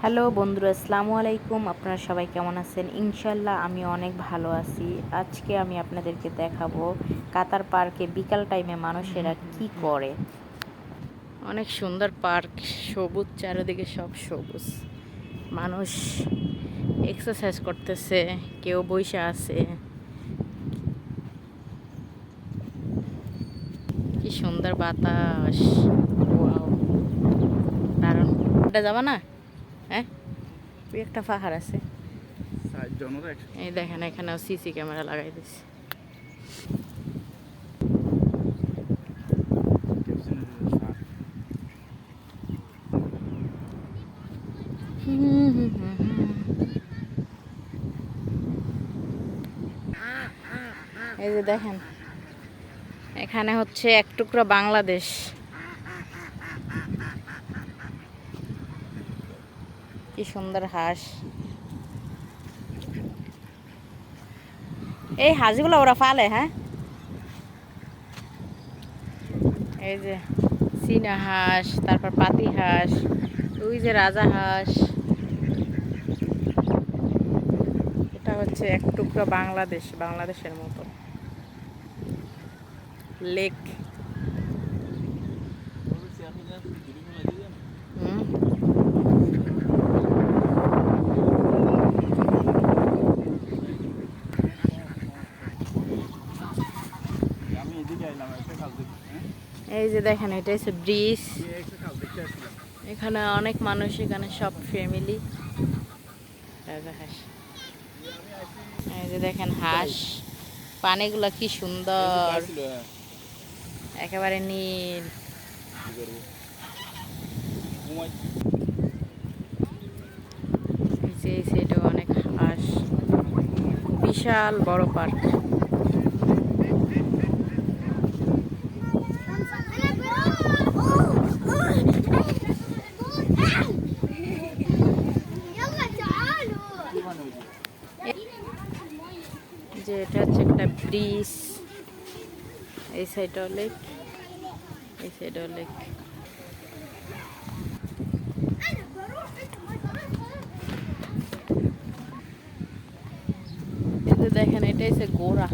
Hello বন্ধুরা, আসসালামু আলাইকুম। আপনারা সবাই কেমন আছেন? ইনশাল্লাহ আমি অনেক ভালো আছি। আজকে আমি আপনাদেরকে দেখাবো কাতার পার্কে বিকাল টাইমে মানুষেরা কি করে। অনেক সুন্দর পার্ক, সবুজ, চারিদিকে সব সবুজ। মানুষ এক্সারসাইজ করতেছে, কেউ বসে আছে। কি সুন্দর বাতাস, ওয়াও, দারুণ। এটা যাবা না? হ্যাঁ, ওই একটা পাহাড় আছে, এই দেখেন, এখানেও সিসি ক্যামেরা লাগাই দিচ্ছে। এই যে দেখেন, এখানে হচ্ছে এক টুকরা বাংলাদেশ। কি সুন্দর হাঁস। এই হাঁসগুলো ওরা পালে, হ্যাঁ। এই যে চীনা হাঁস, তারপর পাতি হাঁস, ওই যে রাজা হাঁস। এটা হচ্ছে এক টুকরা বাংলাদেশ, বাংলাদেশের মতো লেক। এই যে দেখেন, এটা হচ্ছে ব্রিজ। এখানে অনেক মানুষ, এখানে সব ফ্যামিলি। রাজা হাঁস, এই যে দেখেন হাঁস, পানিগুলো কি সুন্দর, একেবারে নীল। এই সাইডে অনেক হাঁস, বিশাল বড় পার্ক। যে এটা হচ্ছে একটা ব্রিজ, এই সাইডে লেক, এই সাইডে লেক। এই যে দেখেন, এটা হচ্ছে গোড়া,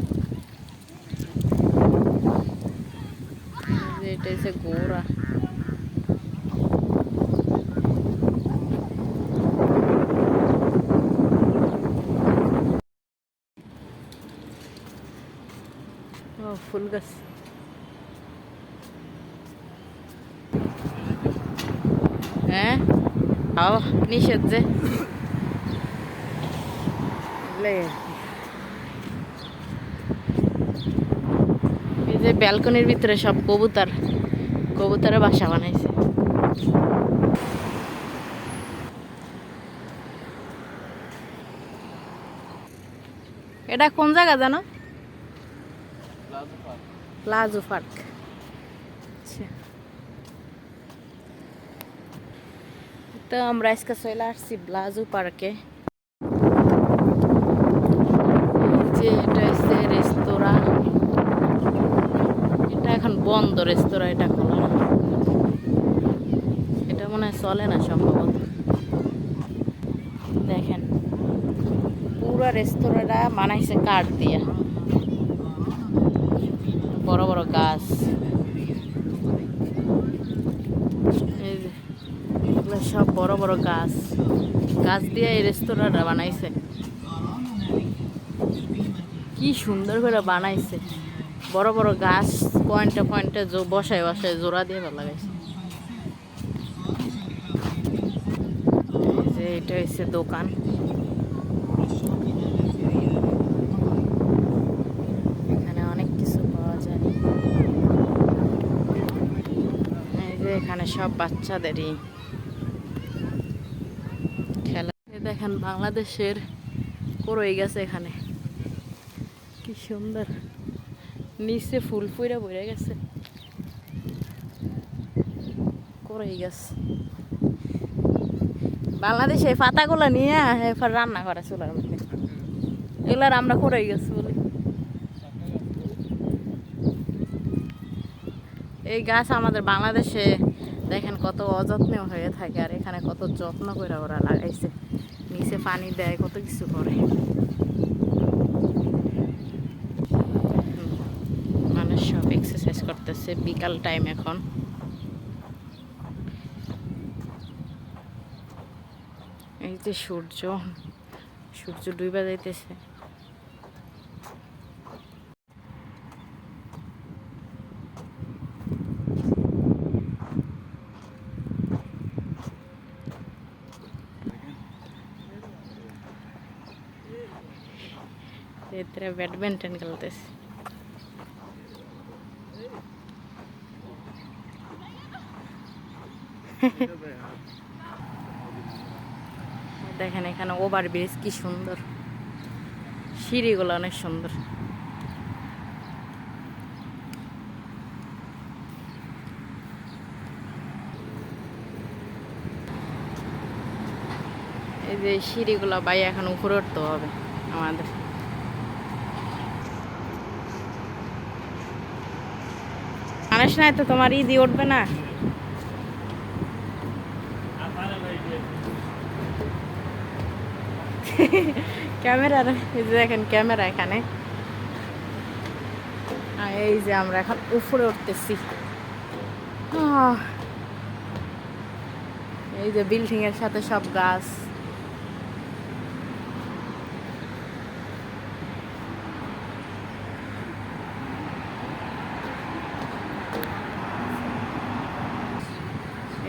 এটা হচ্ছে গোড়া। ও ফুল গাছ। হ্যাঁ, খাওয়া নিষেধ যে। এই যে ব্যালকনির ভিতরে সব কবুতর, কবুতরের বাসা বানাইছে। এটা কোন জায়গা জানো? Palazzo park. আচ্ছা, তো আমরা আজকে চলে আসছি প্লাজো পার্কে। যে এটা হচ্ছে রেস্তোরাঁ, এটা এখন বন্ধ রেস্তোরাঁ, এটা খোলা না, এটা মনে হয় চলে না সম্ভবত। দেখেন, পুরো রেস্তোরাঁটা বানাইছে কাঠ দিয়া, বড় বড় গাছ। এই যে এগুলো সব বড় বড় গাছ, গাছ দিয়ে এই রেস্তোরাঁটা বানাইছে। কি সুন্দর করে বানাইছে, বড় বড় গাছ পয়েন্টে পয়েন্টে বসায় বসায় জোড়া দিয়ে ভালো লাগাইছে। এই যে এটা হচ্ছে দোকান, এখানে অনেক কিছু পাওয়া যায়। এই যে এখানে সব বাচ্চাদেরই খেলা। দেখেন বাংলাদেশের করই গেছে এখানে, কি সুন্দর, নিচে ফুল ফুইরা বইরা গেছে, করই গেছে। বাংলাদেশে এই পাতাগুলো নিয়ে এরপর রান্না করে চুলার মধ্যে, এগুলার আমরা করই গেছি বলি। এই গাছ আমাদের বাংলাদেশে দেখেন কত অযত্ন হয়ে থাকে, আর এখানে কত যত্ন করে ওরা লাগাইছে, নিচে পানি দেয়, কত কিছু করে। মানুষ সব এক্সারসাইজ করতেছে, বিকাল টাইম এখন। এই যে সূর্য ডুবে যাইতেছে। এতে ব্যাডমিন্টন খেলতেছে। দেখেন এখানে ওভার ব্রিজ কি সুন্দর, সিঁড়িগুলো অনেক সুন্দর। এই যে সিঁড়িগুলো বাই এখন উপরে উঠতে হবে আমাদের। মানুষ নাই তো তোমার ইদি উঠবে না। ক্যামেরা, এই যে দেখেন ক্যামেরা এখানে। এই যে আমরা এখন উপরে উঠতেছি। এই যে বিল্ডিং এর সাথে সব গাছ।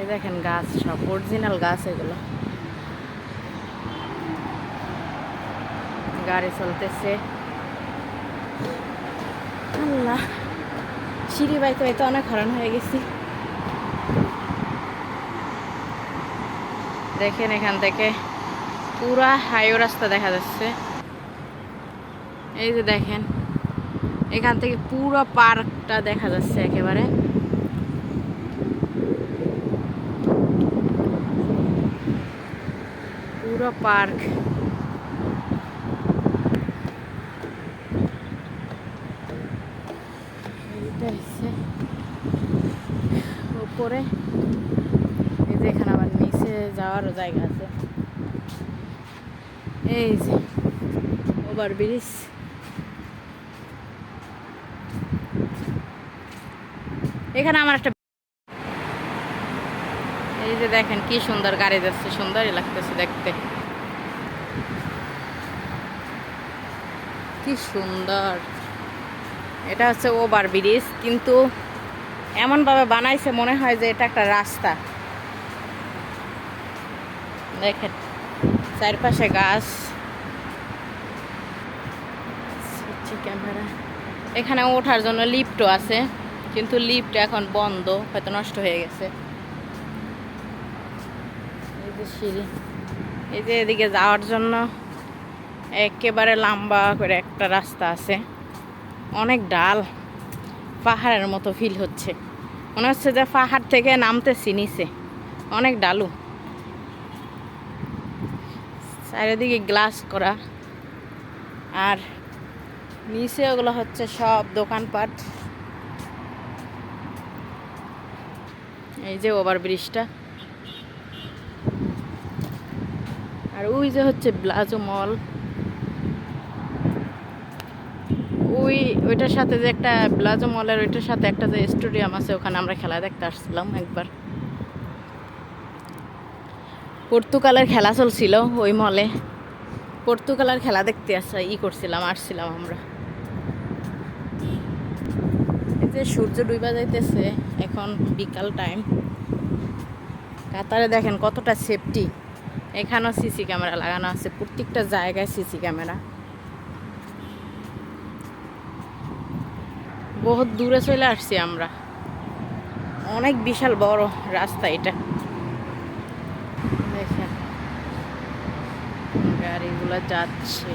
এই দেখেন গাছ, সব অরিজিনাল গাছ এগুলো। গাড়ি চলতেছে। আল্লাহ, সিঁড়ি বাইতে বাইতে অনেক হরণ হয়ে গেছি। দেখেন এখান থেকে পুরা হাইওয়ে রাস্তা দেখা যাচ্ছে। এই যে দেখেন এখান থেকে পুরো পার্কটা দেখা যাচ্ছে একেবারে। পুরো পার্ক। এইটা হচ্ছে উপরে। এই যে এখানে আবার নিচে যাওয়ারও জায়গা আছে। এই যে ওভার ব্রিজ। এখানে আমার একটা, এই যে দেখেন কি সুন্দর গাড়ি যাচ্ছে, সুন্দরই লাগতেছে দেখতে। কি সুন্দর। এটা হচ্ছে ওভার ব্রিজ, কিন্তু এমনভাবে বানাইছে মনে হয় যে এটা একটা রাস্তা। দেখেন চারপাশে গাছ। ক্যামেরা। এখানে ওঠার জন্য লিফটও আছে, কিন্তু লিফট এখন বন্ধ, হয়তো নষ্ট হয়ে গেছে। এই যে সিঁড়ি। এই যে এদিকে যাওয়ার জন্য একেবারে লম্বা করে একটা রাস্তা আছে, অনেক ডাল, পাহাড়ের মতো ফিল হচ্ছে। মনে হচ্ছে যে পাহাড় থেকে নামতেছি নিচে, অনেক ডালু। চারিদিকে গ্লাস করা, আর নিচে ওগুলো হচ্ছে সব দোকানপাট। এই যে ওভার ব্রিজটা। আর ওই যে হচ্ছে প্লাজো মল। ওইটার সাথে যে একটা প্লাজো মলের ওইটার সাথে একটা যে স্টেডিয়াম আছে, ওখানে আমরা খেলা দেখতে আসছিলাম একবার। পর্তুগালের খেলা চলছিল ওই মলে, পর্তুগালের খেলা দেখতে আসছিলাম আমরা। এই যে সূর্য ডুবা যাইতেছে এখন, বিকাল টাইম। কাতারে দেখেন কতটা সেফটি। এখানেও সিসি ক্যামেরা লাগানো আছে, প্রত্যেকটা জায়গায় সিসি ক্যামেরা। বহুত দূরে চলে আসছি আমরা, অনেক বিশাল বড় রাস্তা এটা। দেখেন গাড়িগুলো যাচ্ছে।